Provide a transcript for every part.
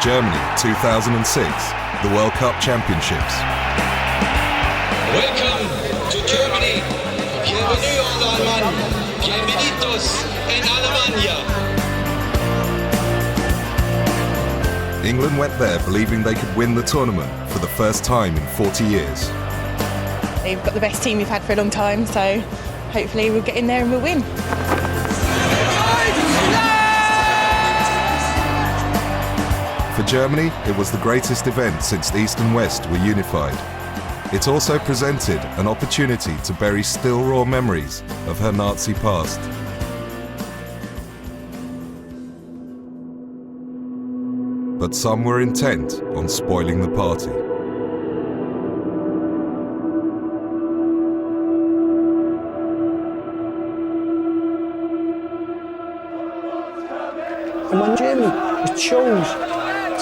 Germany 2006, the World Cup Championships. Welcome to Germany. Bienvenue en Allemagne. Bienvenidos en Alemania. England went there believing they could win the tournament for the first time in 40 years. We've got the best team we've had for a long time, so hopefully we'll get in there and we'll win. For Germany, it was the greatest event since the East and West were unified. It also presented an opportunity to bury still raw memories of her Nazi past. But some were intent on spoiling the party. And when Germany chose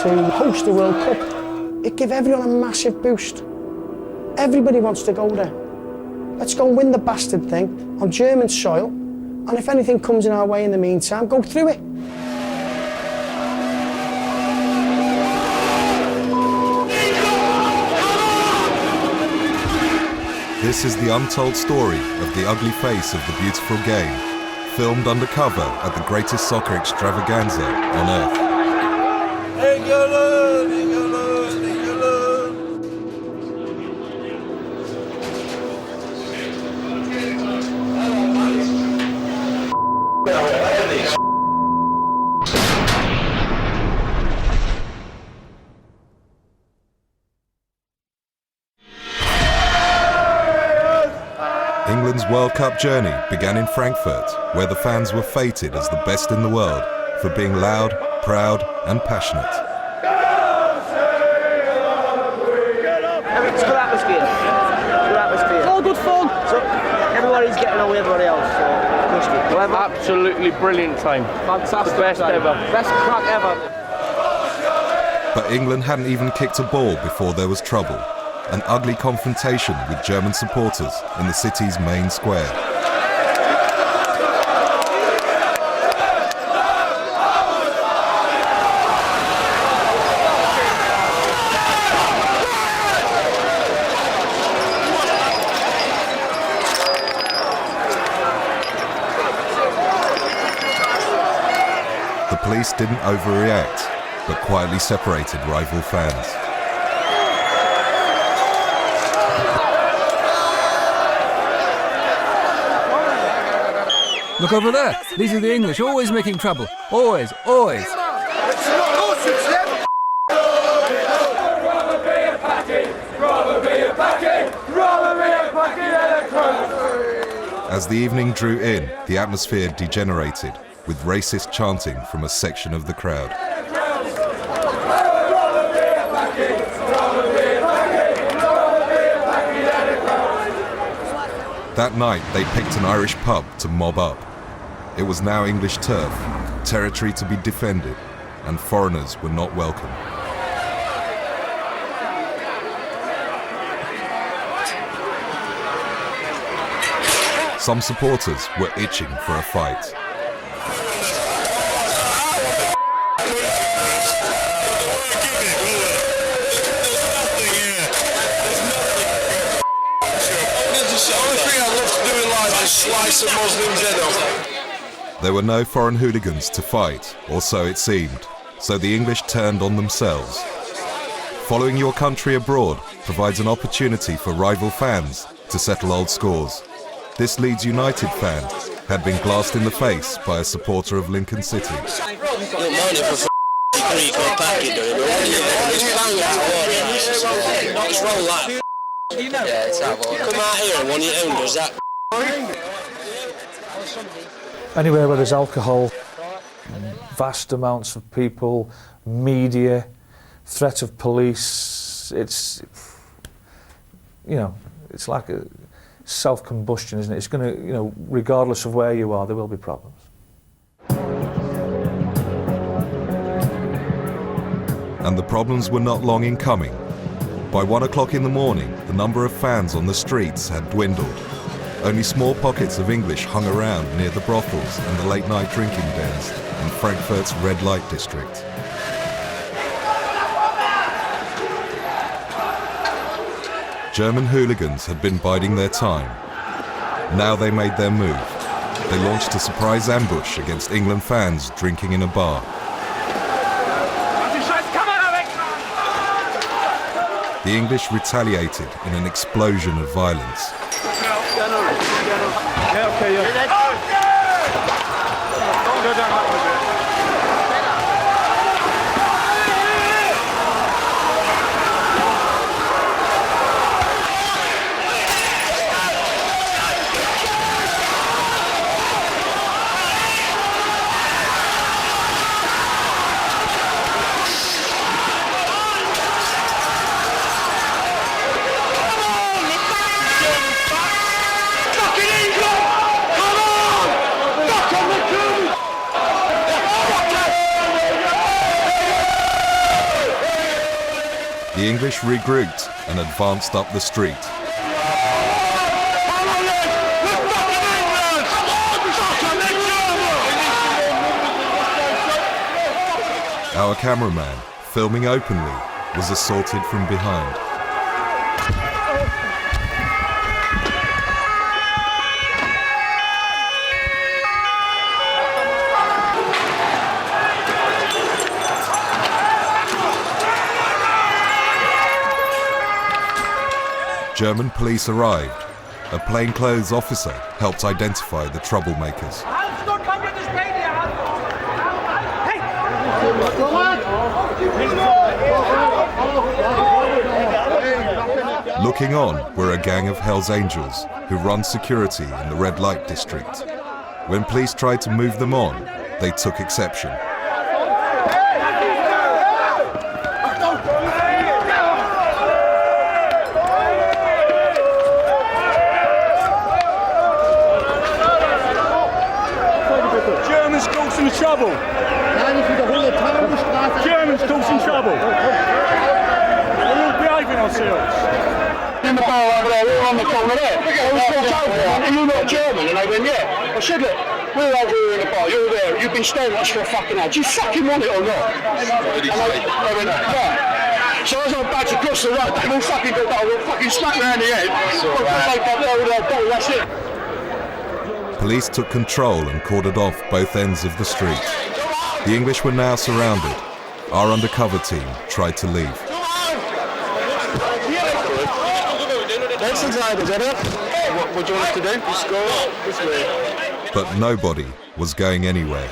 to host the World Cup, it gave everyone a massive boost. Everybody wants to go there. Let's go and win the bastard thing on German soil, and if anything comes in our way in the meantime, go through it. This is the untold story of the ugly face of the beautiful game, filmed undercover at the greatest soccer extravaganza on earth. England, England, England. England's World Cup journey began in Frankfurt, where the fans were feted as the best in the world for being loud, proud and passionate. It's good atmosphere. Good atmosphere. It's all good fun. So everybody's getting on with everybody else. So absolutely brilliant time. Fantastic. The best time. ever. Best crack ever. But England hadn't even kicked a ball before there was trouble. An ugly confrontation with German supporters in the city's main square. The police didn't overreact, but quietly separated rival fans. Look over there. These are the English, always making trouble. Always, always. As the evening drew in, the atmosphere degenerated, with racist chanting from a section of the crowd. That night, they picked an Irish pub to mob up. It was now English turf, territory to be defended, and foreigners were not welcome. Some supporters were itching for a fight. There were no foreign hooligans to fight, or so it seemed, so the English turned on themselves. Following your country abroad provides an opportunity for rival fans to settle old scores. This Leeds United fan had been glassed in the face by a supporter of Lincoln City. Anywhere where there's alcohol, vast amounts of people, media, threat of police, it's like a self-combustion, isn't it? It's going to, regardless of where you are, there will be problems. And the problems were not long in coming. By 1 o'clock in the morning, the number of fans on the streets had dwindled. Only small pockets of English hung around near the brothels and the late-night drinking dens in Frankfurt's red light district. German hooligans had been biding their time. Now they made their move. They launched a surprise ambush against England fans drinking in a bar. The English retaliated in an explosion of violence. The English regrouped and advanced up the street. Our cameraman, filming openly, was assaulted from behind. German police arrived. A plainclothes officer helped identify the troublemakers. Looking on were a gang of Hells Angels who run security in the red light district. When police tried to move them on, they took exception. Germans causing trouble. Germans causing trouble. We're all behaving ourselves. In the bar over there, we were on the corner there. Are you not German? And they went, yeah. I said, look, we're over here in the bar, you're there, you've been staying with us for a fucking hour. Do you fucking want it or not? What did he say? They went, right. So as I'm back across the road, they all fucking got that, we'll fucking smack round the head. That's it. Police took control and cordoned off both ends of the street. The English were now surrounded. Our undercover team tried to leave. What do you want us to do? Just go this way. But nobody was going anywhere.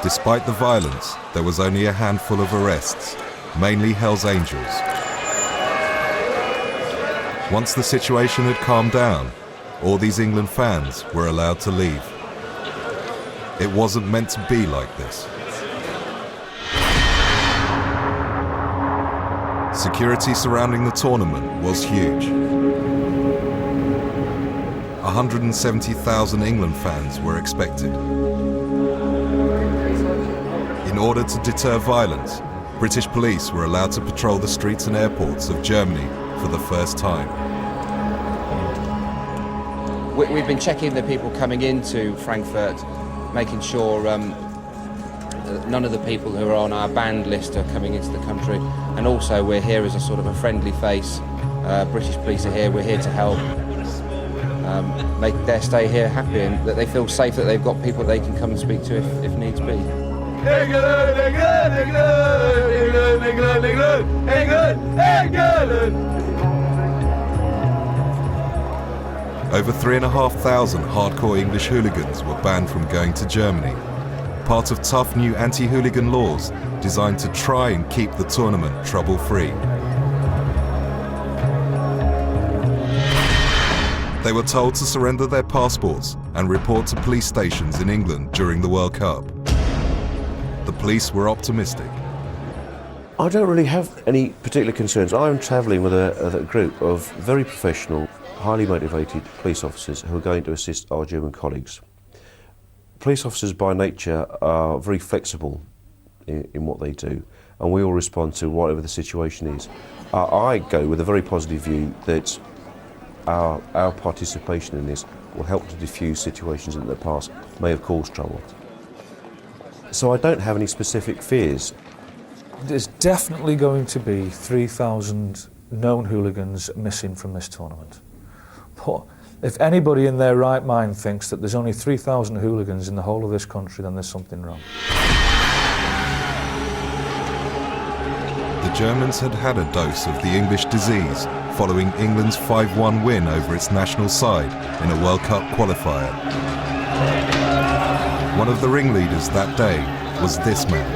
Despite the violence, there was only a handful of arrests, mainly Hells Angels. Once the situation had calmed down, all these England fans were allowed to leave. It wasn't meant to be like this. Security surrounding the tournament was huge. 170,000 England fans were expected. In order to deter violence, British police were allowed to patrol the streets and airports of Germany for the first time. We've been checking the people coming into Frankfurt, making sure none of the people who are on our banned list are coming into the country, and also we're here as a sort of a friendly face. British police are here, we're here to help make their stay here happy and that they feel safe, that they've got people they can come and speak to if needs be. England, England, England, England, England, England, England, England. Over 3,500 hardcore English hooligans were banned from going to Germany, part of tough new anti-hooligan laws designed to try and keep the tournament trouble-free. They were told to surrender their passports and report to police stations in England during the World Cup. The police were optimistic. I don't really have any particular concerns. I'm travelling with a group of very professional, highly motivated police officers who are going to assist our German colleagues. Police officers by nature are very flexible in what they do, and we all respond to whatever the situation is. I go with a very positive view that our participation in this will help to diffuse situations in the past may have caused trouble. So I don't have any specific fears. There's definitely going to be 3,000 known hooligans missing from this tournament. But if anybody in their right mind thinks that there's only 3,000 hooligans in the whole of this country, then there's something wrong. The Germans had had a dose of the English disease following England's 5-1 win over its national side in a World Cup qualifier. One of the ringleaders that day was this man,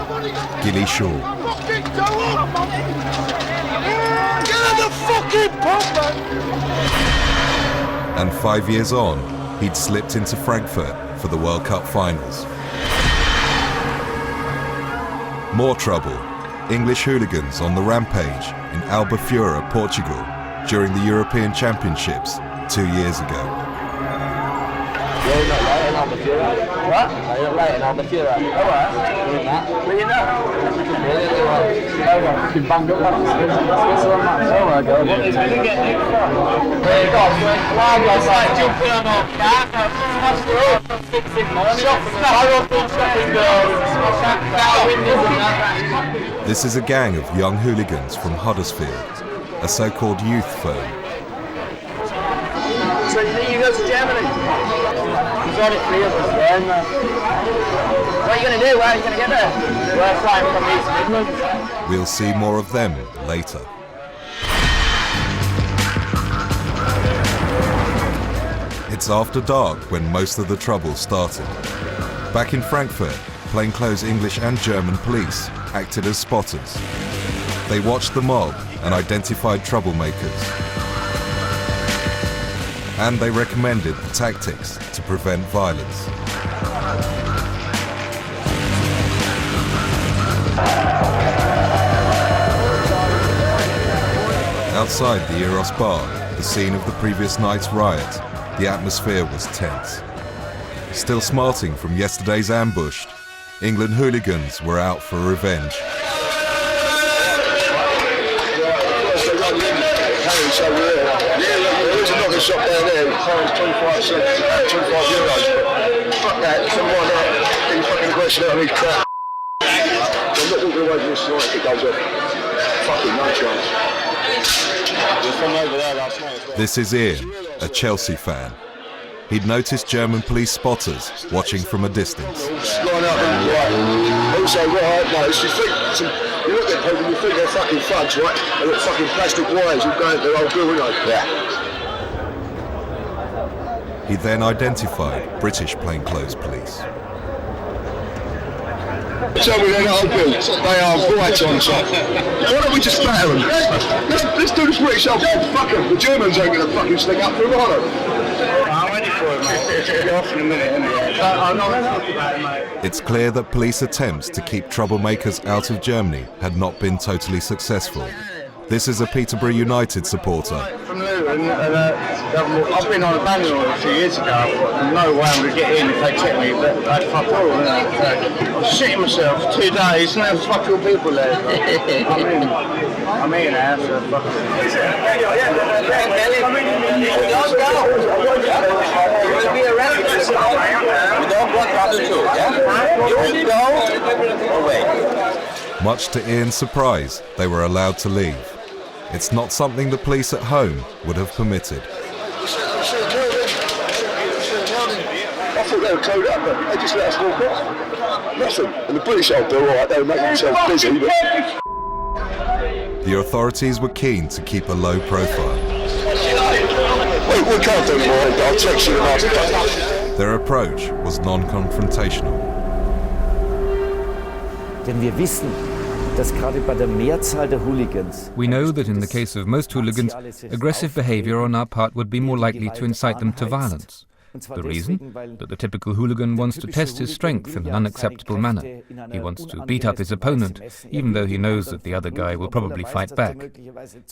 Gilly Shaw. And 5 years on, he'd slipped into Frankfurt for the World Cup finals. More trouble. English hooligans on the rampage in Albufeira, Portugal, during the European Championships 2 years ago. This is a gang of young hooligans from Huddersfield, a so-called youth firm. So you go to Germany? There's only 3 of us there. What are you going to do? Where are you going to get there? We're flying from East Midlands. We'll see more of them later. It's after dark when most of the trouble started. Back in Frankfurt, plainclothes English and German police acted as spotters. They watched the mob and identified troublemakers. And they recommended the tactics to prevent violence. Outside the Eros bar, the scene of the previous night's riot, the atmosphere was tense. Still smarting from yesterday's ambush, England hooligans were out for revenge. There is a knocking shop down there, it's 25 cents, €25. Fuck that, someone there, in fucking question out of me crap. I'm not walking away from this tonight if it goes off. Fucking no chance. This is Ian, a Chelsea fan. He'd noticed German police spotters watching from a distance. Line up and right. Also, right, mate, you look at people and you think they're fucking thugs, right? They've got fucking plastic wires all going to their old building, yeah. He then identified British plainclothes police. Tell me they're not old builds. They are right on top. Why don't we just batter them? Let's do this British old fuck them. The Germans ain't going to fucking stick up for them, are they? I'm ready for it, mate. You're off in a minute, innit? It's clear that police attempts to keep troublemakers out of Germany had not been totally successful. This is a Peterborough United supporter. From Luton, I've been on a banner a few years ago. I thought, no way I'm going to get in if they check me, but that's fuck all. I was shitting myself 2 days and there was fuck all people there. I'm in now, so fuck it. We don't want trouble too, yeah? You go away. Much to Ian's surprise, they were allowed to leave. It's not something the police at home would have permitted. I thought they were closed up, but they just let us walk off. Nothing. And the British old bill, alright, they were making themselves busy, but... The authorities were keen to keep a low profile. We can't do more, I'll text you after. Their approach was non-confrontational. Denn wir wissen, dass gerade bei der Mehrzahl der Hooligans. We know that in the case of most hooligans, aggressive behavior on our part would be more likely to incite them to violence. The reason? That the typical hooligan wants to test his strength in an unacceptable manner. He wants to beat up his opponent, even though he knows that the other guy will probably fight back.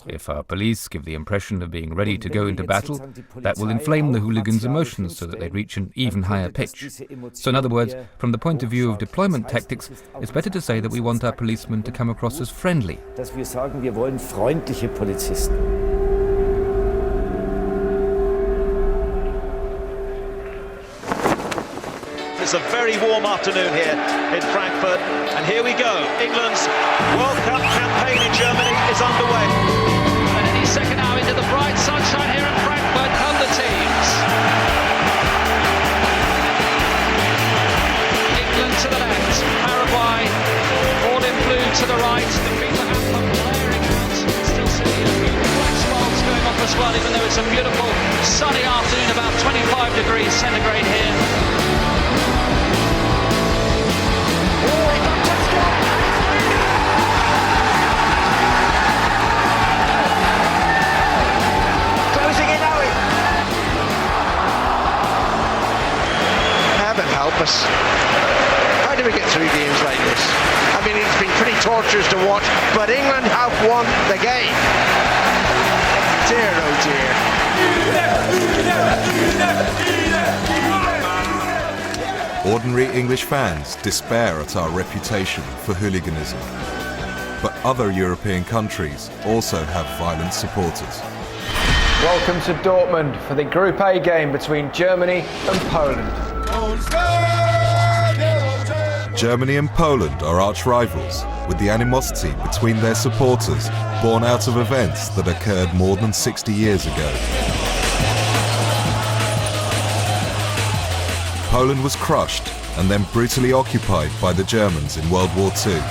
If our police give the impression of being ready to go into battle, that will inflame the hooligan's emotions so that they reach an even higher pitch. So in other words, from the point of view of deployment tactics, it's better to say that we want our policemen to come across as friendly. Dass wir sagen, wir wollen freundliche Polizisten. It's a very warm afternoon here in Frankfurt, and here we go. England's World Cup campaign in Germany is underway. And any second now into the bright sunshine here in Frankfurt come the teams. England to the left, Paraguay all in blue to the right. The FIFA anthem blaring out. Still seeing a few black sparks going off as well, even though it's a beautiful sunny afternoon, about 25 degrees centigrade here. Closing in, Owen. Heaven help us. How do we get through games like this? I mean, it's been pretty torturous to watch, but England have won the game. Dear, oh dear. Ordinary English fans despair at our reputation for hooliganism. But other European countries also have violent supporters. Welcome to Dortmund for the Group A game between Germany and Poland. Germany and Poland are arch rivals, with the animosity between their supporters born out of events that occurred more than 60 years ago. Poland was crushed and then brutally occupied by the Germans in World War II.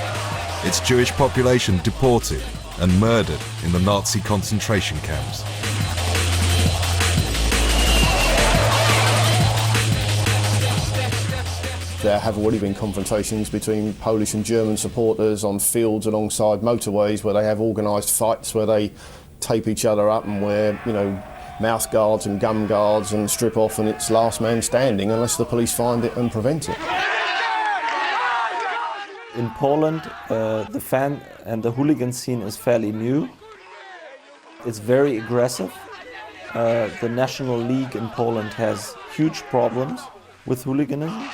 Its Jewish population deported and murdered in the Nazi concentration camps. There have already been confrontations between Polish and German supporters on fields alongside motorways where they have organised fights where they tape each other up and wear, mouth guards and gum guards and strip off, and it's last man standing unless the police find it and prevent it. In Poland, the fan and the hooligan scene is fairly new. It's very aggressive. The National League in Poland has huge problems with hooliganism.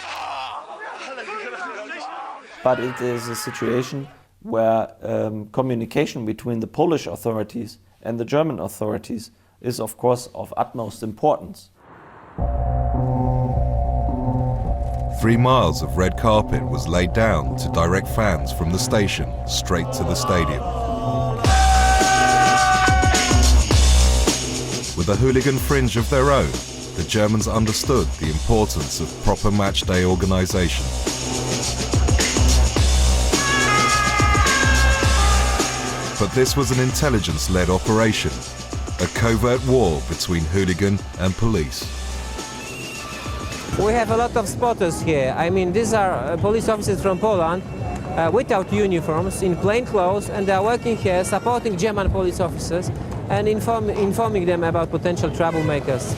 But it is a situation where communication between the Polish authorities and the German authorities is, of course, of utmost importance. 3 miles of red carpet was laid down to direct fans from the station straight to the stadium. With a hooligan fringe of their own, the Germans understood the importance of proper match day organisation. But this was an intelligence-led operation, a covert war between hooligan and police. We have a lot of spotters here. I mean, these are police officers from Poland without uniforms, in plain clothes, and they are working here supporting German police officers and informing them about potential troublemakers.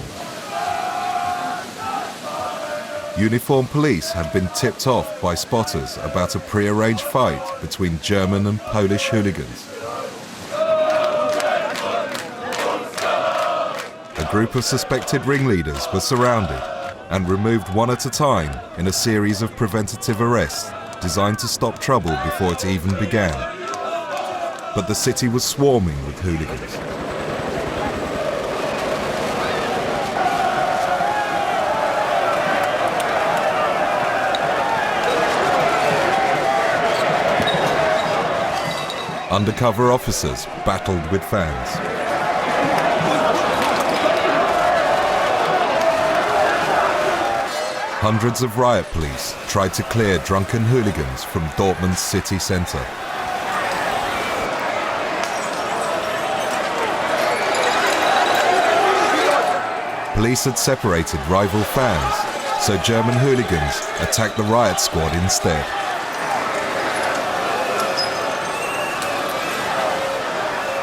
Uniformed police had been tipped off by spotters about a pre-arranged fight between German and Polish hooligans. A group of suspected ringleaders were surrounded and removed one at a time in a series of preventative arrests designed to stop trouble before it even began. But the city was swarming with hooligans. Undercover officers battled with fans. Hundreds of riot police tried to clear drunken hooligans from Dortmund's city centre. Police had separated rival fans, so German hooligans attacked the riot squad instead.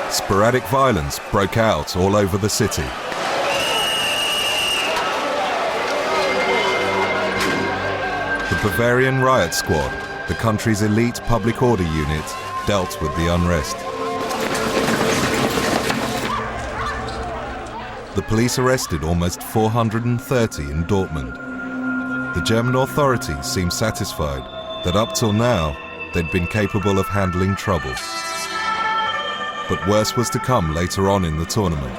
Sporadic violence broke out all over the city. The Bavarian riot squad, the country's elite public order unit, dealt with the unrest. The police arrested almost 430 in Dortmund. The German authorities seemed satisfied that up till now they'd been capable of handling trouble. But worse was to come later on in the tournament,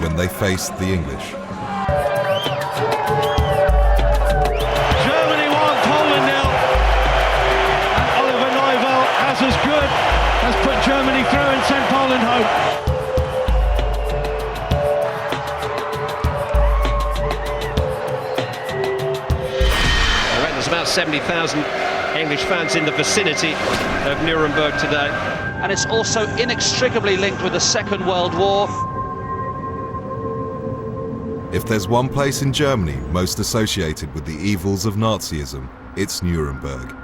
when they faced the English. Germany 1, Poland home. I reckon there's about 70,000 English fans in the vicinity of Nuremberg today. And it's also inextricably linked with the Second World War. If there's one place in Germany most associated with the evils of Nazism, it's Nuremberg.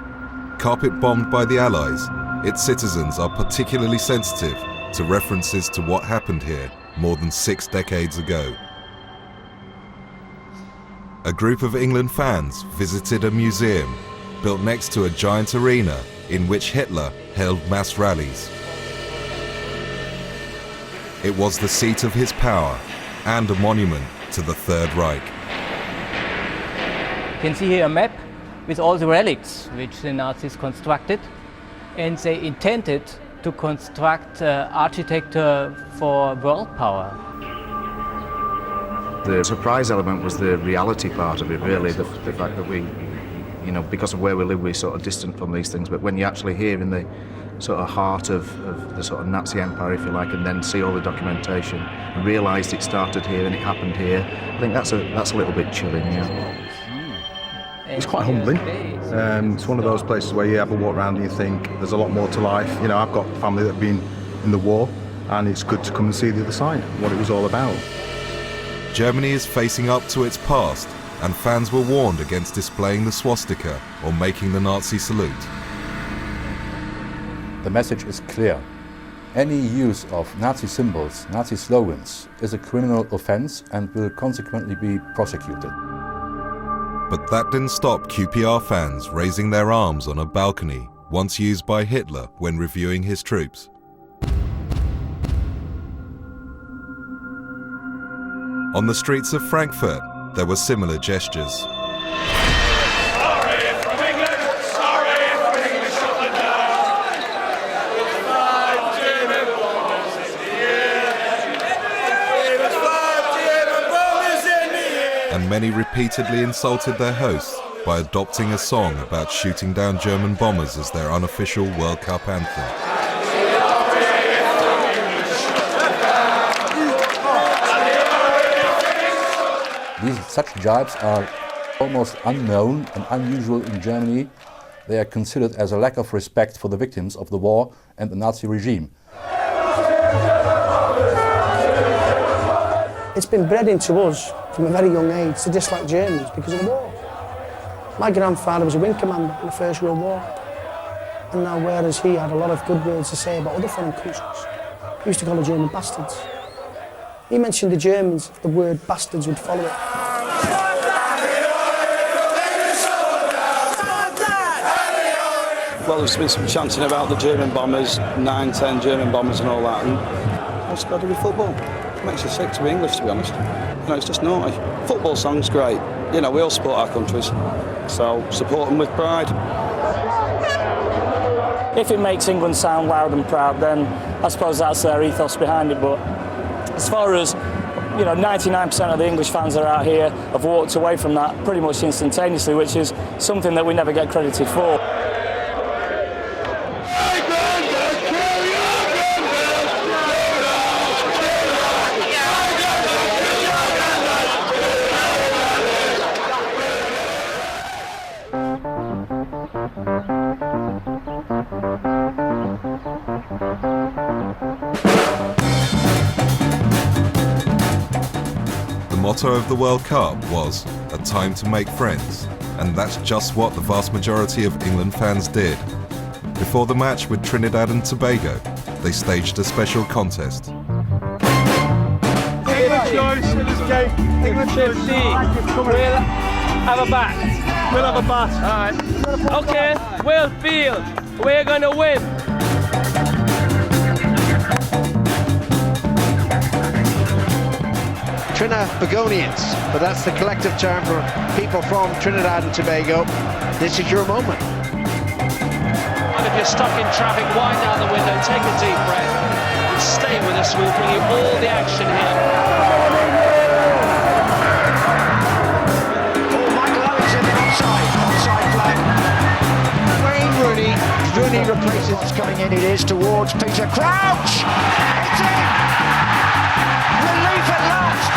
Carpet-bombed by the Allies, its citizens are particularly sensitive to references to what happened here more than 6 decades ago. A group of England fans visited a museum built next to a giant arena in which Hitler held mass rallies. It was the seat of his power and a monument to the Third Reich. You can see here a map with all the relics which the Nazis constructed, and they intended to construct architecture for world power. The surprise element was the reality part of it, really, the fact that we, you know, because of where we live, we're sort of distant from these things, but when you actually hear in the sort of heart of the sort of Nazi empire, if you like, and then see all the documentation and realised it started here and it happened here, I think that's a little bit chilling, yeah. It's quite humbling. It's one of those places where you ever walk around and you think there's a lot more to life. You know, I've got family that have been in the war, and it's good to come and see the other side, what it was all about. Germany is facing up to its past, and fans were warned against displaying the swastika or making the Nazi salute. The message is clear. Any use of Nazi symbols, Nazi slogans, is a criminal offence and will consequently be prosecuted. But that didn't stop QPR fans raising their arms on a balcony once used by Hitler when reviewing his troops. On the streets of Frankfurt, there were similar gestures. And many repeatedly insulted their hosts by adopting a song about shooting down German bombers as their unofficial World Cup anthem. Such jibes are almost unknown and unusual in Germany. They are considered as a lack of respect for the victims of the war and the Nazi regime. It's been bred into us from a very young age to dislike Germans because of the war. My grandfather was a wing commander in the First World War, and now whereas he had a lot of good words to say about other foreign countries, he used to call the German bastards. He mentioned the Germans, the word bastards would follow it. Well, there's been some chanting about the German bombers, 9, 10 German bombers and all that, and what's it got to do with football? It makes you sick to be English, to be honest. You know, it's just naughty. Football song's great. You know, we all support our countries, so support them with pride. If it makes England sound loud and proud, then I suppose that's their ethos behind it, but as far as, you know, 99% of the English fans that are out here have walked away from that pretty much instantaneously, which is something that we never get credited for. The motto of the World Cup was a time to make friends, and that's just what the vast majority of England fans did. Before the match with Trinidad and Tobago, they staged a special contest. England choice in this game. England 50. We'll have a bat. We'll have a bat. All right. Okay, we'll feel. We're going to win. Trinabagonians, but that's the collective term for people from Trinidad and Tobago. This is your moment. And if you're stuck in traffic, wind down the window, take a deep breath, and stay with us. We'll bring you all the action here. Oh, Michael Owens in the offside flag. Wayne Rooney Rooney replaces, coming in, it is towards Peter Crouch. It's in! Relief at last!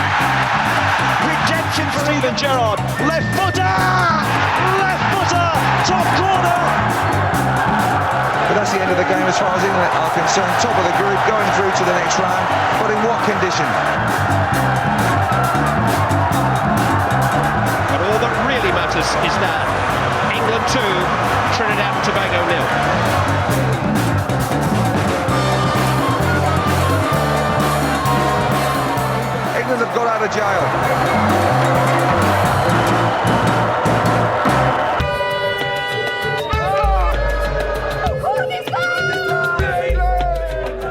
Redemption for Steven Gerrard, left footer! Left footer, top corner! But that's the end of the game as far as England are concerned. Top of the group, going through to the next round. But in what condition? But all that really matters is that England 2, Trinidad and Tobago 0. England have got out of jail.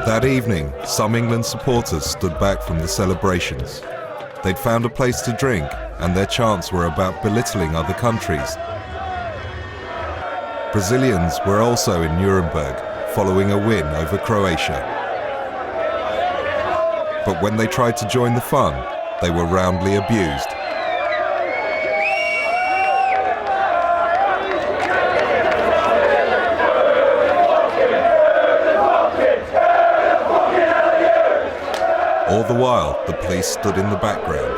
That evening, some England supporters stood back from the celebrations. They'd found a place to drink, and their chants were about belittling other countries. Brazilians were also in Nuremberg, following a win over Croatia. But when they tried to join the fun, they were roundly abused. All the while, the police stood in the background.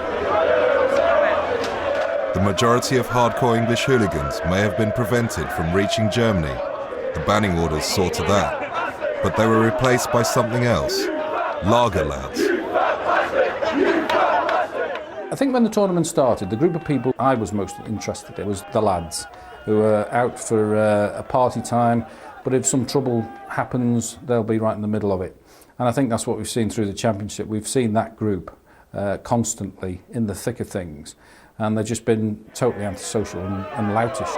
The majority of hardcore English hooligans may have been prevented from reaching Germany. The banning orders saw to that. But they were replaced by something else. Lager lads. I think when the tournament started, the group of people I was most interested in was the lads, who were out for a party time, but if some trouble happens, they'll be right in the middle of it. And I think that's what we've seen through the championship. We've seen that group constantly in the thick of things, and they've just been totally antisocial and loutish.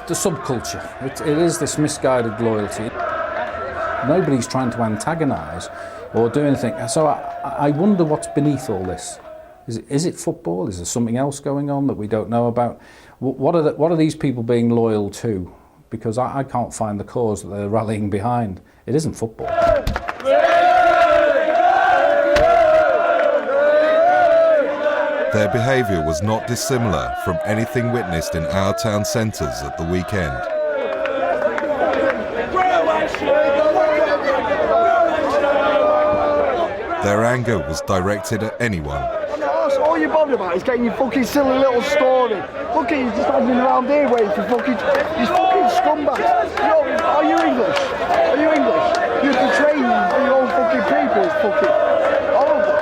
The subculture. It is this misguided loyalty. Nobody's trying to antagonise or do anything. So I wonder what's beneath all this. Is it football? Is there something else going on that we don't know about? What are these people being loyal to? Because I can't find the cause that they're rallying behind. It isn't football. Their behaviour was not dissimilar from anything witnessed in our town centres at the weekend. Their anger was directed at anyone. All you're bothered about is getting your fucking silly little story. Look at you just standing around here waiting for fucking scumbags. Are you English? Are you English? You're betraying your own fucking people. It's fucking horrible.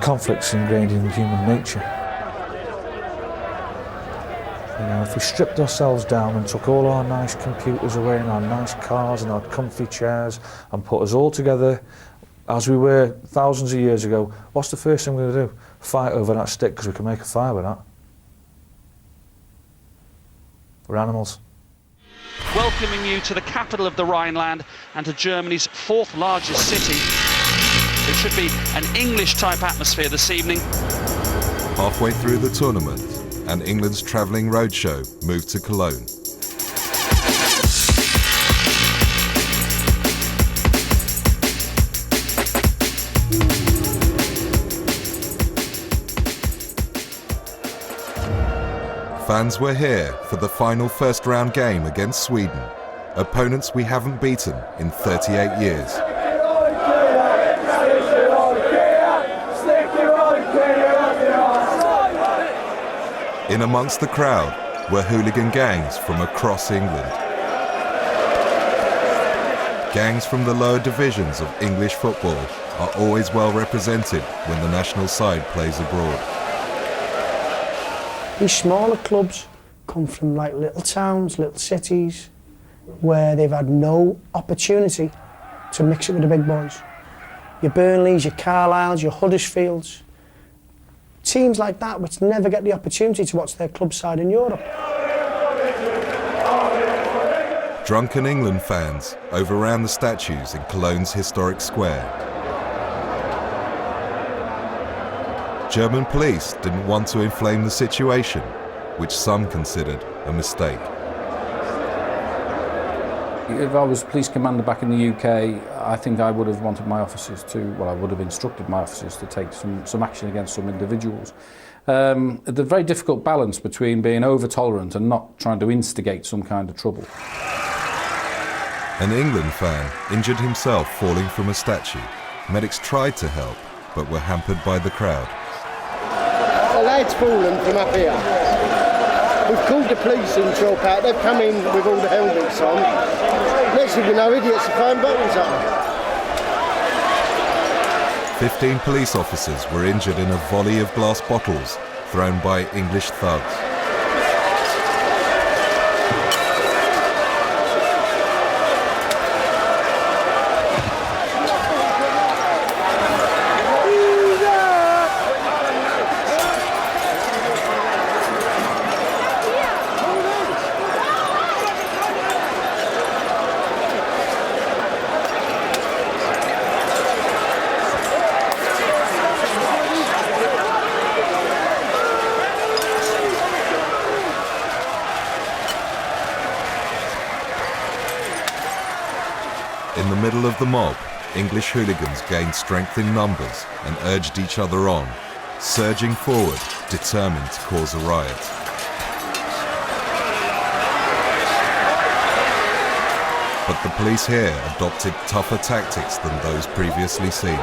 Conflict's ingrained in human nature. You know, if we stripped ourselves down and took all our nice computers away and our nice cars and our comfy chairs and put us all together as we were thousands of years ago, what's the first thing we're going to do? Fight over that stick because we can make a fire with that. We're animals. Welcoming you to the capital of the Rhineland and to Germany's fourth largest city. It should be an English-type atmosphere this evening. Halfway through the tournament, and England's travelling roadshow moved to Cologne. Fans were here for the final first-round game against Sweden, opponents we haven't beaten in 38 years. In amongst the crowd were hooligan gangs from across England. Gangs from the lower divisions of English football are always well represented when the national side plays abroad. These smaller clubs come from like little towns, little cities, where they've had no opportunity to mix it with the big boys. Your Burnleys, your Carlisles, your Huddersfields. Teams like that which never get the opportunity to watch their club side in Europe. Drunken England fans overran the statues in Cologne's historic square. German police didn't want to inflame the situation, which some considered a mistake. If I was police commander back in the UK, I think I would have wanted my officers to, well, I would have instructed my officers to take some action against some individuals. The very difficult balance between being over-tolerant and not trying to instigate some kind of trouble. An England fan injured himself falling from a statue. Medics tried to help, but were hampered by the crowd. The lad's fallen from up here. We've called the police in to help out. They've come in with all the helmets on. Next thing you know, idiots are throwing bottles at them. 15 police officers were injured in a volley of glass bottles thrown by English thugs. In the middle of the mob, English hooligans gained strength in numbers and urged each other on, surging forward, determined to cause a riot. But the police here adopted tougher tactics than those previously seen.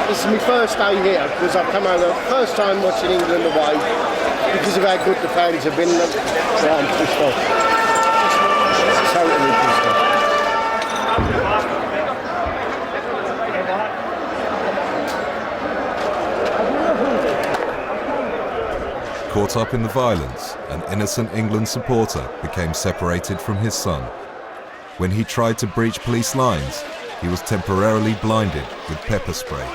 This is my first day here because I've come over, first time watching England away because of how good the fans have been. Yeah, I'm pissed off. Totally pissed off. Caught up in the violence, an innocent England supporter became separated from his son. When he tried to breach police lines, he was temporarily blinded with pepper spray.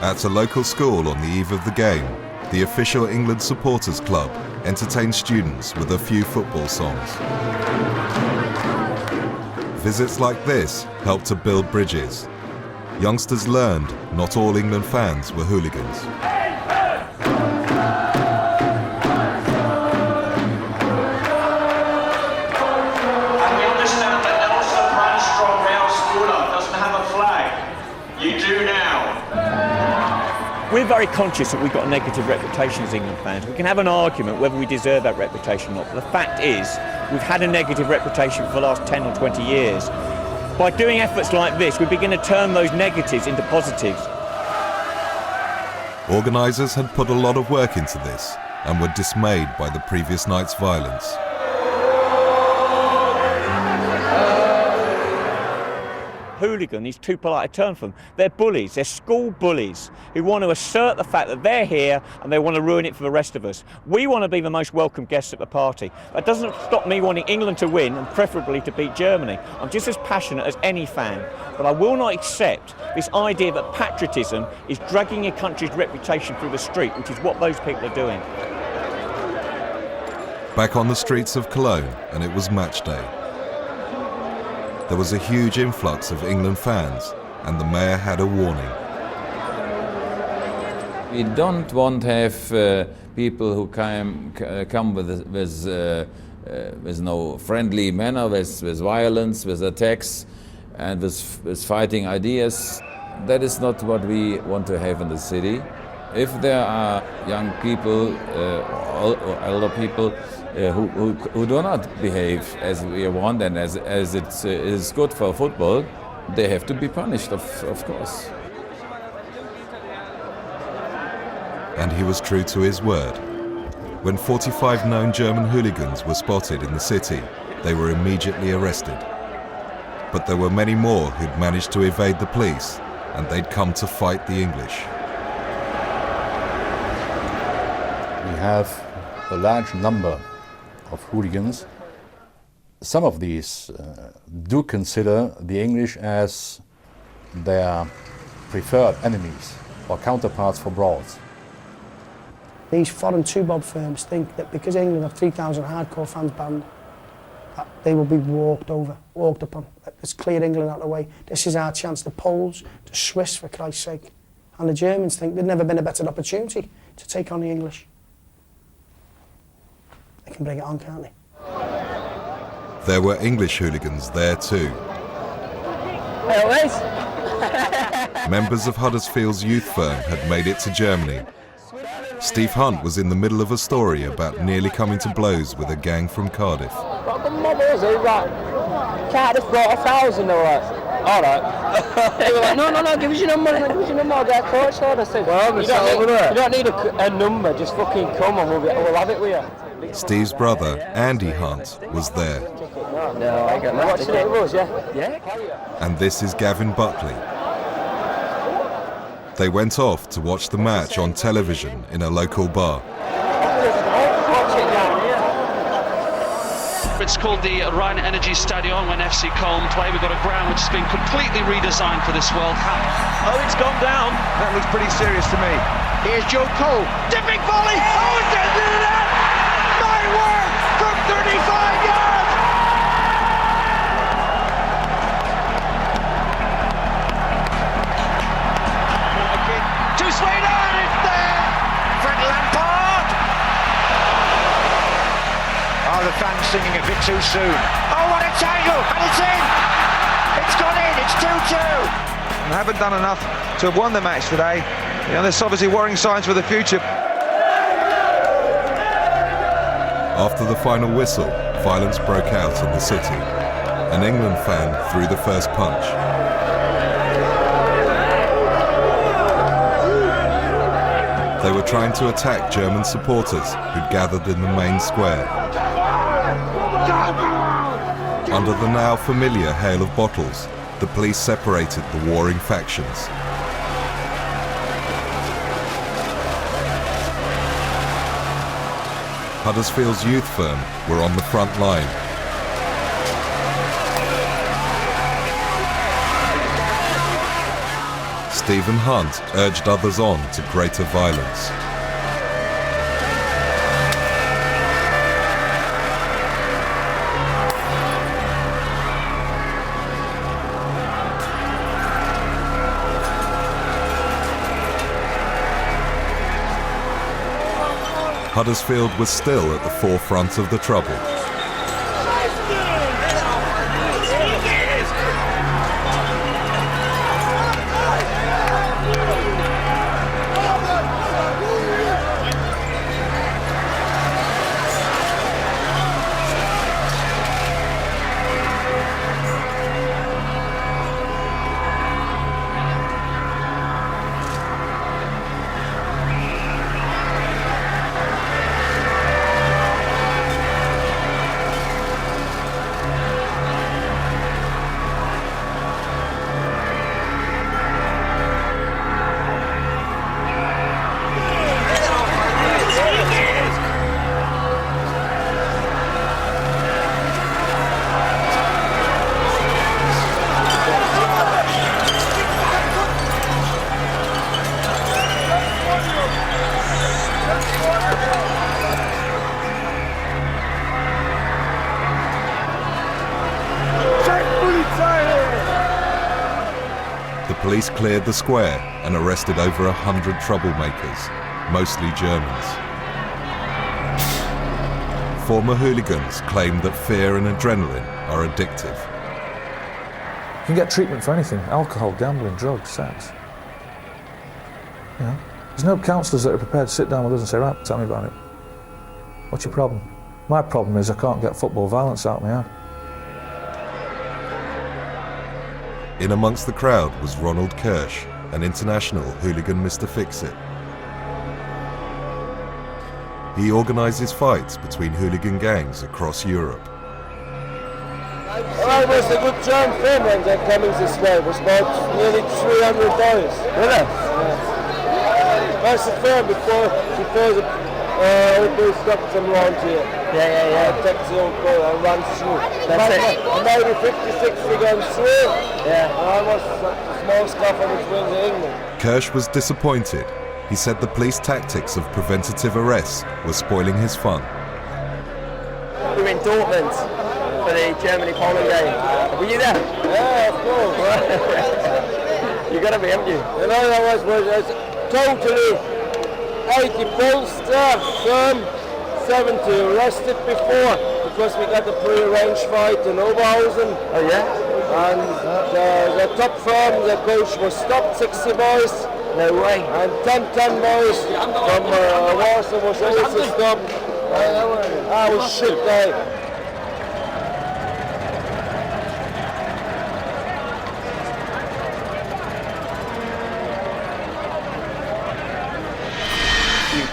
At a local school on the eve of the game, the official England Supporters Club entertained students with a few football songs. Visits like this helped to build bridges. Youngsters learned not all England fans were hooligans. We're very conscious that we've got a negative reputation as England fans. We can have an argument whether we deserve that reputation or not, but the fact is we've had a negative reputation for the last 10 or 20 years. By doing efforts like this, we begin to turn those negatives into positives. Organisers had put a lot of work into this and were dismayed by the previous night's violence. hooligan is too polite a term for them. They're bullies, they're school bullies who want to assert the fact that they're here and they want to ruin it for the rest of us. We want to be the most welcome guests at the party. That doesn't stop me wanting England to win and preferably to beat Germany. I'm just as passionate as any fan, but I will not accept this idea that patriotism is dragging your country's reputation through the street, which is what those people are doing. Back on the streets of Cologne, and it was match day. There was a huge influx of England fans, and the mayor had a warning. We don't want to have people who come with no friendly manner, with violence, with attacks, and with fighting ideas. That is not what we want to have in the city. If there are young people or elder people who do not behave as we want and as it is good for football, they have to be punished, of course. And he was true to his word. When 45 known German hooligans were spotted in the city, they were immediately arrested. But there were many more who'd managed to evade the police, and they'd come to fight the English. We have a large number of hooligans. Some of these do consider the English as their preferred enemies or counterparts for brawls. These foreign two-bob firms think that because England have 3,000 hardcore fans banned, that they will be walked upon. Let's clear England out of the way. This is our chance. The Poles, the Swiss, for Christ's sake. And the Germans think there's never been a better opportunity to take on the English. They can bring it on, can't they? There were English hooligans there too. Members of Huddersfield's youth firm had made it to Germany. Steve Hunt was in the middle of a story about nearly coming to blows with a gang from Cardiff. What the mob is it? Like, Cardiff brought 1,000 or what? Alright. They were like, no, give us your number, I'll get a coach order. I said, well, you don't need a number, just fucking come and we'll have it with you. Steve's brother, Andy Hunt, was there. No, I got that. Watched it was, yeah? And this is Gavin Buckley. They went off to watch the match on television in a local bar. It's called the Rhine Energy Stadion when FC Köln play. We've got a ground which has been completely redesigned for this World Cup. Oh, it's gone down. That looks pretty serious to me. Here's Joe Cole. Dipping volley. Oh, it's into the net. My word, from 35 yards. To Sweden, it's there. Frank Lampard. Oh, the fans singing a bit too soon. Oh, what a tangle. And it's in. It's gone in. It's 2-2. And haven't done enough to have won the match today. You know, there's obviously worrying signs for the future. After the final whistle, violence broke out in the city. An England fan threw the first punch. They were trying to attack German supporters who'd gathered in the main square. Under the now familiar hail of bottles, the police separated the warring factions. Huddersfield's youth firm were on the front line. Stephen Hunt urged others on to greater violence. Huddersfield was still at the forefront of the trouble. police cleared the square and arrested over 100 troublemakers, mostly Germans. Former hooligans claimed that fear and adrenaline are addictive. You can get treatment for anything: alcohol, gambling, drugs, sex. You know, there's no counsellors that are prepared to sit down with us and say, right, tell me about it. What's your problem? My problem is I can't get football violence out of my head. In amongst the crowd was Ronald Kirsch, an international hooligan Mr. Fix-It. He organises fights between hooligan gangs across Europe. I was a good German film when they're coming this way. It was about nearly 300 boys. Really? Yeah. That's the film before the people stopped them around here. Yeah. Take the old boy and run through. That's it. Maybe 50, 60 guns through. Yeah. And I was the small scuffer between the England. Kirsch was disappointed. He said the police tactics of preventative arrests were spoiling his fun. We were in Dortmund for the Germany-Poland game. Were you there? Yeah, of course. You got to be, haven't you? You know, that was totally 80 Polster, firm, 70 arrested before, because we got a pre-arranged fight in Oberhausen. Oh yeah? And the top firm, the coach was stopped, 60 boys. No way. And 10 boys from Warsaw was also stopped. That was shit day.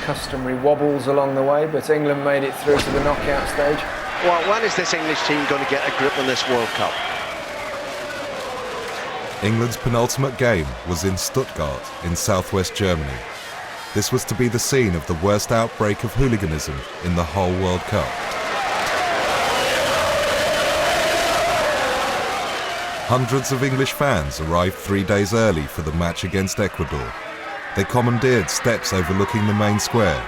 Customary wobbles along the way, but England made it through to the knockout stage. Well, when is this English team going to get a grip on this World Cup? England's penultimate game was in Stuttgart in southwest Germany. This was to be the scene of the worst outbreak of hooliganism in the whole World Cup. Hundreds of English fans arrived 3 days early for the match against Ecuador. They commandeered steps overlooking the main square.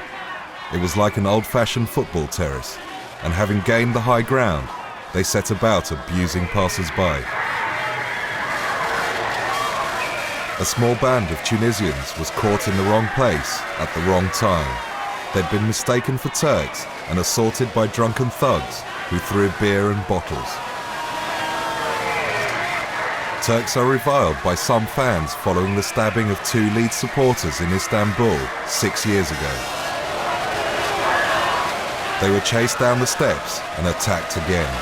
It was like an old-fashioned football terrace, and having gained the high ground, they set about abusing passers-by. A small band of Tunisians was caught in the wrong place at the wrong time. They'd been mistaken for Turks and assaulted by drunken thugs who threw beer and bottles. Turks are reviled by some fans following the stabbing of 2 lead supporters in Istanbul 6 years ago. They were chased down the steps and attacked again.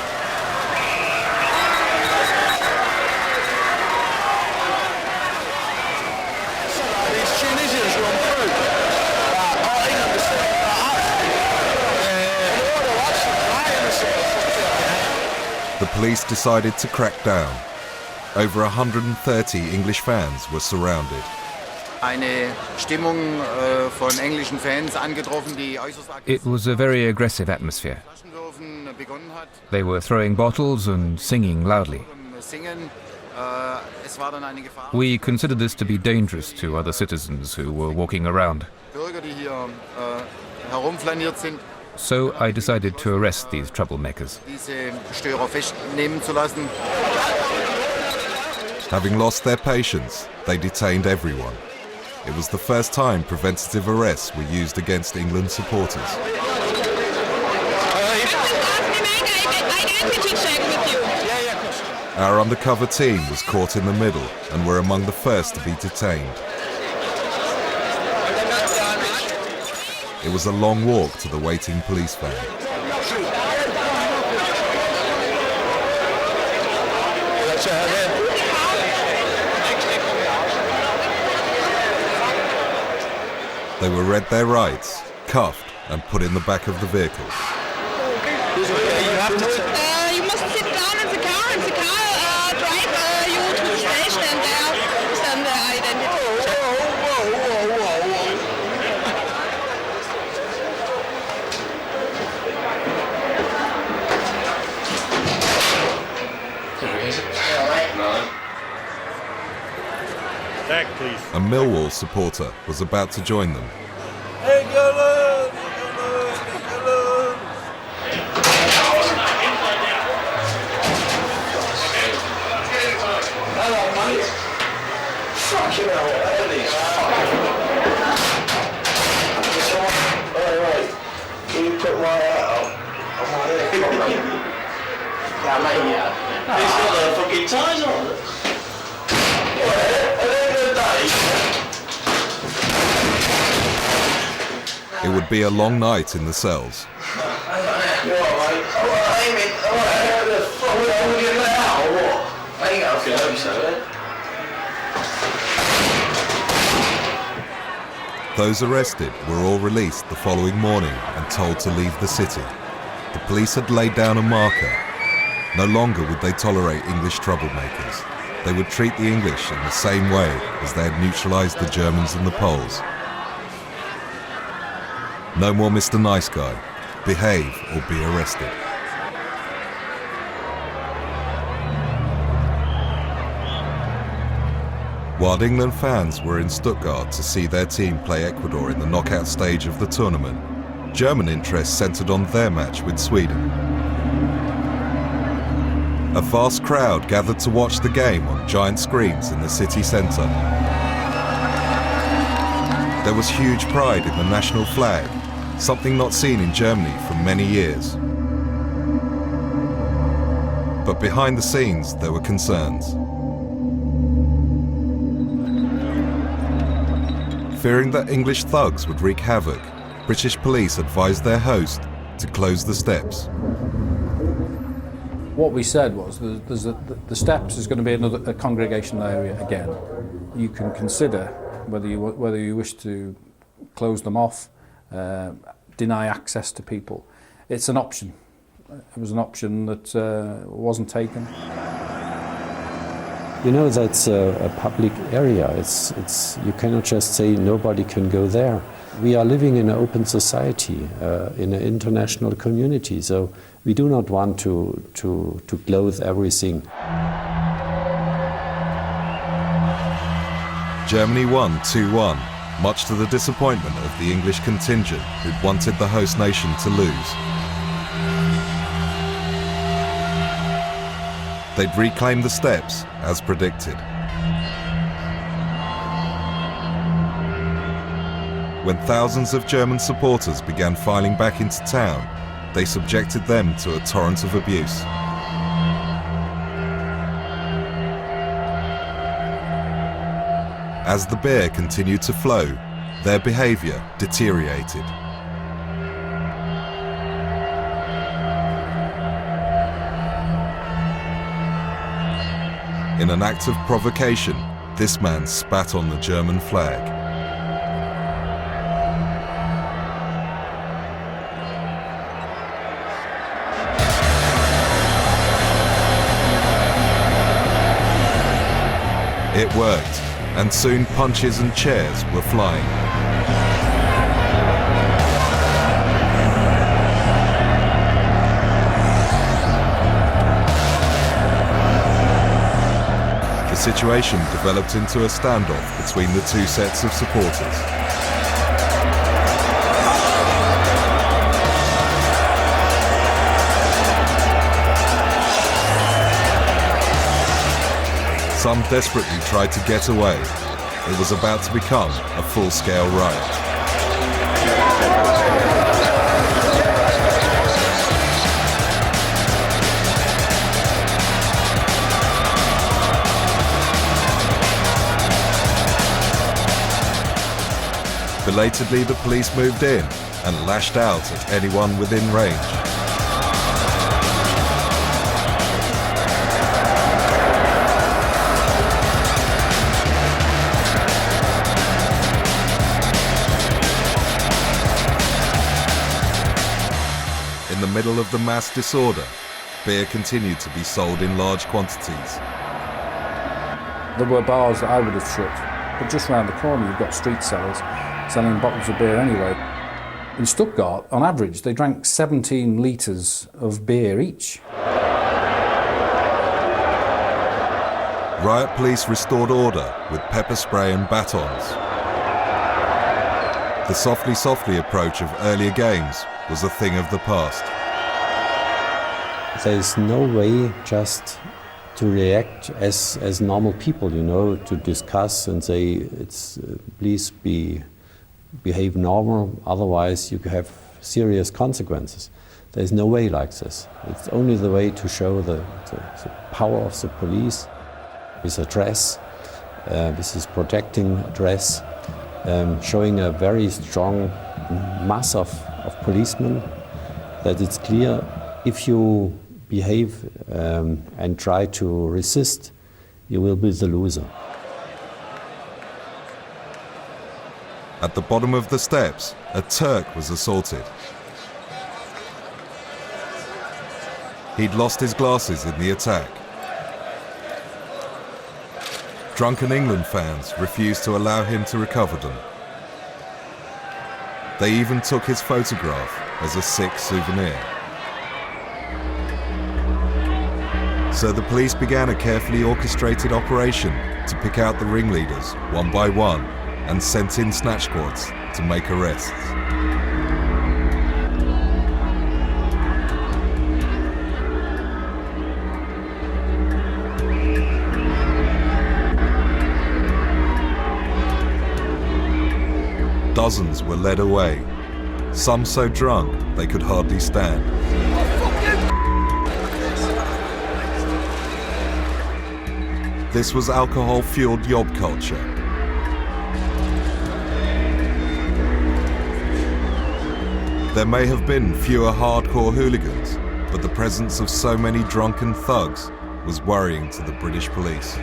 The police decided to crack down. Over 130 English fans were surrounded. It was a very aggressive atmosphere. They were throwing bottles and singing loudly. We considered this to be dangerous to other citizens who were walking around. So I decided to arrest these troublemakers. Having lost their patience, they detained everyone. It was the first time preventative arrests were used against England supporters. Our undercover team was caught in the middle and were among the first to be detained. It was a long walk to the waiting police van. They were read their rights, cuffed and put in the back of the vehicle. You must sit down in the car and the car drive you to the station and there send the identity. Back, please. A Millwall supporter was about to join them. Fucking hell, what are these fucking... Alright, can you put my hat on? I'm not here. Yeah, mate, yeah. He's got the fucking ties on. At the end of the day... It would be a long night in the cells. You alright, mate? Alright, Amy. Alright, how the fuck are we getting let out or what? I ain't got to hope so, eh? Those arrested were all released the following morning and told to leave the city. The police had laid down a marker. No longer would they tolerate English troublemakers. They would treat the English in the same way as they had neutralised the Germans and the Poles. No more Mr. Nice Guy. Behave or be arrested. While England fans were in Stuttgart to see their team play Ecuador in the knockout stage of the tournament, German interest centred on their match with Sweden. A vast crowd gathered to watch the game on giant screens in the city centre. There was huge pride in the national flag, something not seen in Germany for many years. But behind the scenes, there were concerns. Fearing that English thugs would wreak havoc, British police advised their host to close the steps. What we said was the steps is going to be a congregational area again. You can consider whether you wish to close them off, deny access to people. It's an option. It was an option that wasn't taken. You know, that's a public area. It's you cannot just say nobody can go there. We are living in an open society, in an international community, so we do not want to close everything. Germany won 2-1, much to the disappointment of the English contingent who'd wanted the host nation to lose. They'd reclaim the steps, as predicted. When thousands of German supporters began filing back into town, they subjected them to a torrent of abuse. As the beer continued to flow, their behaviour deteriorated. In an act of provocation, this man spat on the German flag. It worked, and soon punches and chairs were flying. The situation developed into a standoff between the two sets of supporters. Some desperately tried to get away. It was about to become a full-scale riot. Belatedly, the police moved in and lashed out at anyone within range. In the middle of the mass disorder, beer continued to be sold in large quantities. There were bars that I would have shut, but just round the corner you've got street sellers selling bottles of beer anyway. In Stuttgart, on average, they drank 17 litres of beer each. Riot police restored order with pepper spray and batons. The softly approach of earlier games was a thing of the past. There's no way just to react as normal people, you know, to discuss and say, please behave normal, otherwise you have serious consequences. There's no way like this. It's only the way to show the power of the police with a dress, with this protecting dress, showing a very strong mass of policemen, that it's clear if you behave and try to resist, you will be the loser. At the bottom of the steps, a Turk was assaulted. He'd lost his glasses in the attack. Drunken England fans refused to allow him to recover them. They even took his photograph as a sick souvenir. So the police began a carefully orchestrated operation to pick out the ringleaders one by one and sent in snatch squads to make arrests. Dozens were led away, some so drunk they could hardly stand. This was alcohol-fueled yob culture. There may have been fewer hardcore hooligans, but the presence of so many drunken thugs was worrying to the British police.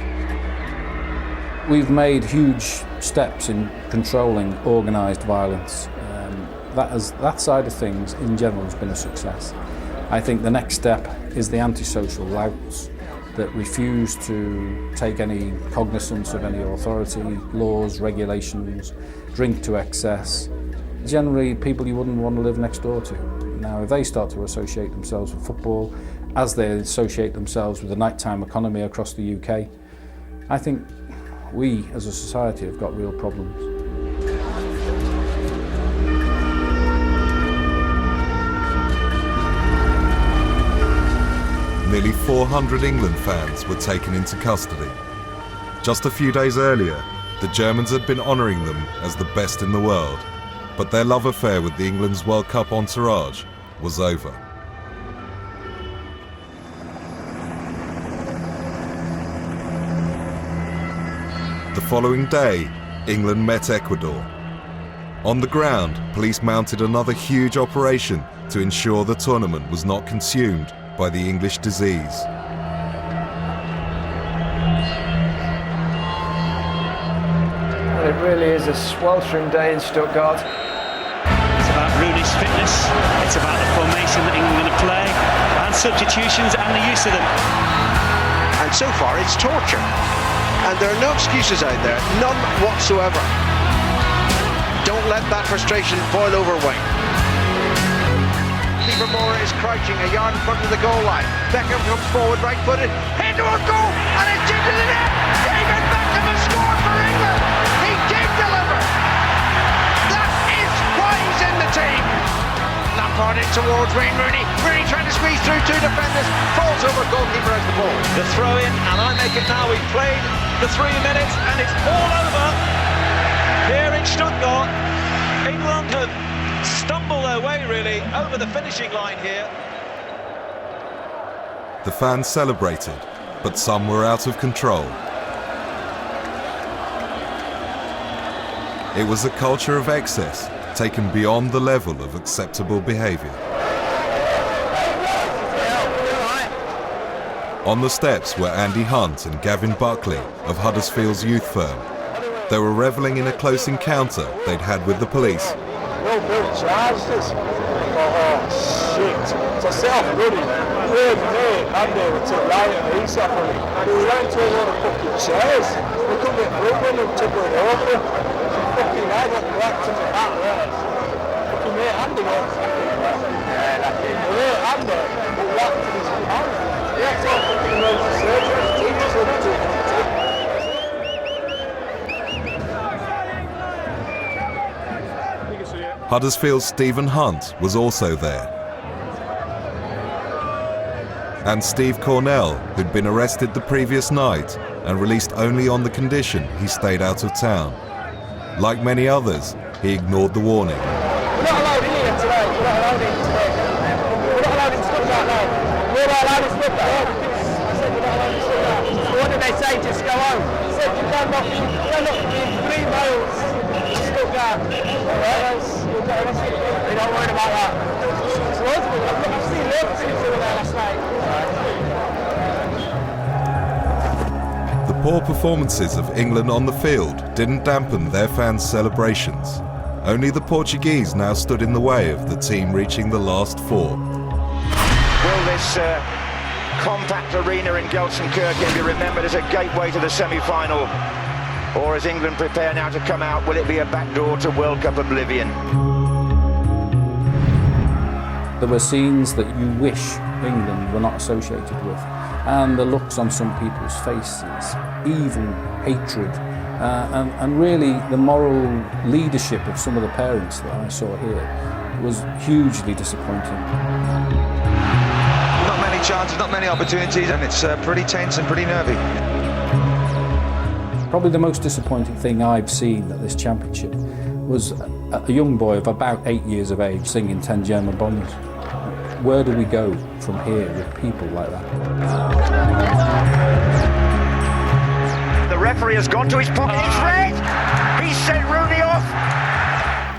We've made huge steps in controlling organised violence. That side of things in general has been a success. I think the next step is the antisocial louts that refuse to take any cognizance of any authority, laws, regulations, drink to excess. Generally people you wouldn't want to live next door to. Now if they start to associate themselves with football, as they associate themselves with the nighttime economy across the UK, I think we as a society have got real problems. Nearly 400 England fans were taken into custody. Just a few days earlier, the Germans had been honouring them as the best in the world, but their love affair with the England's World Cup entourage was over. The following day, England met Ecuador. On the ground, police mounted another huge operation to ensure the tournament was not consumed by the English disease. Well, it really is a sweltering day in Stuttgart. It's about Rooney's fitness, it's about the formation that England are going to play, and substitutions and the use of them. And so far it's torture. And there are no excuses out there, none whatsoever. Don't let that frustration boil over weight. Livermore is crouching a yard in front of the goal line. Beckham comes forward, right-footed, head to a goal, and it's into the net. David Beckham has scored for England. He did deliver. That is why he's in the team. Lampard in towards Wayne Rooney. Rooney trying to squeeze through two defenders. Falls over, goalkeeper has the ball. The throw in, and I make it now. We've played the 3 minutes, and it's all over here in Stuttgart. England have stumbled their way really over the finishing line here. The fans celebrated, but some were out of control. It was a culture of excess, taken beyond the level of acceptable behaviour. On the steps were Andy Hunt and Gavin Buckley of Huddersfield's youth firm. They were revelling in a close encounter they'd had with the police. No bill charged us. Oh shit. So I set off running. Mate, and they were to right and piece off of me. We went to a lot of fucking chairs. We couldn't get through when they took it over. Some fucking guy got whacked in the back there. Fucking mate, Andy got. Yeah, that did. Mate, Andy got whacked in his hand. He had to have fucking emergency surgery. His teeth was up to him. Huddersfield's Stephen Hunt was also there. and Steve Cornell, who'd been arrested the previous night and released only on the condition he stayed out of town. Like many others, he ignored the warning. We're not allowed in here today. We're not allowed in today. We're not allowed in Stuttgart now. We're not allowed in Stuttgart. I said we're not allowed in Stuttgart. So what did they say? Just go home. I said you cannot be 3 miles to Stuttgart. Alright? They don't worry about that. It's loads of them. I've seen loads of things over there last night. The poor performances of England on the field didn't dampen their fans' celebrations. Only the Portuguese now stood in the way of the team reaching the last 4. Will this compact arena in Gelsenkirchen be remembered as a gateway to the semi-final? Or as England prepare now to come out, will it be a backdoor to World Cup oblivion? There were scenes that you wish England were not associated with. And the looks on some people's faces, evil, hatred, and really the moral leadership of some of the parents that I saw here was hugely disappointing. Not many chances, not many opportunities, and it's pretty tense and pretty nervy. Probably the most disappointing thing I've seen at this championship was a young boy of about 8 years of age singing 10 German bombers. Where do we go from here with people like that? The referee has gone to his pocket. It's red! He sent Rooney off!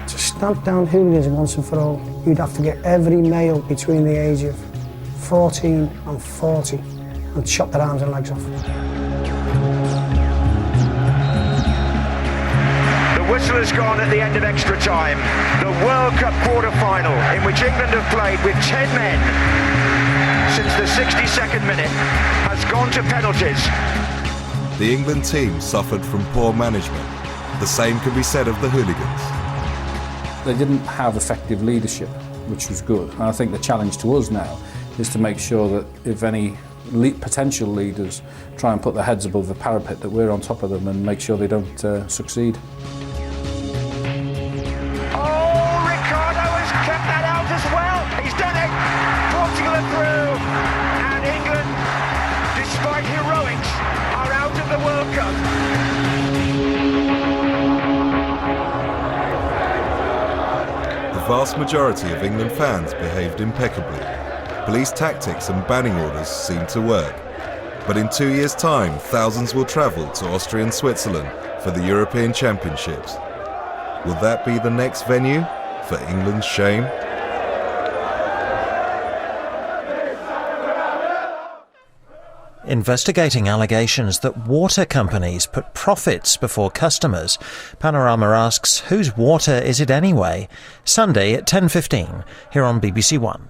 To stamp down hooligans once and for all, you'd have to get every male between the age of 14 and 40 and chop their arms and legs off. The whistle has gone at the end of extra time. The World Cup quarter-final, in which England have played with 10 men since the 62nd minute, has gone to penalties. The England team suffered from poor management. The same can be said of the Hooligans. They didn't have effective leadership, which was good. And I think the challenge to us now is to make sure that if any potential leaders try and put their heads above the parapet, that we're on top of them and make sure they don't succeed. The vast majority of England fans behaved impeccably. Police tactics and banning orders seemed to work. But in 2 years' time, thousands will travel to Austria and Switzerland for the European Championships. Will that be the next venue for England's shame? Investigating allegations that water companies put profits before customers, Panorama asks, whose water is it anyway? Sunday at 10:15 here on BBC One.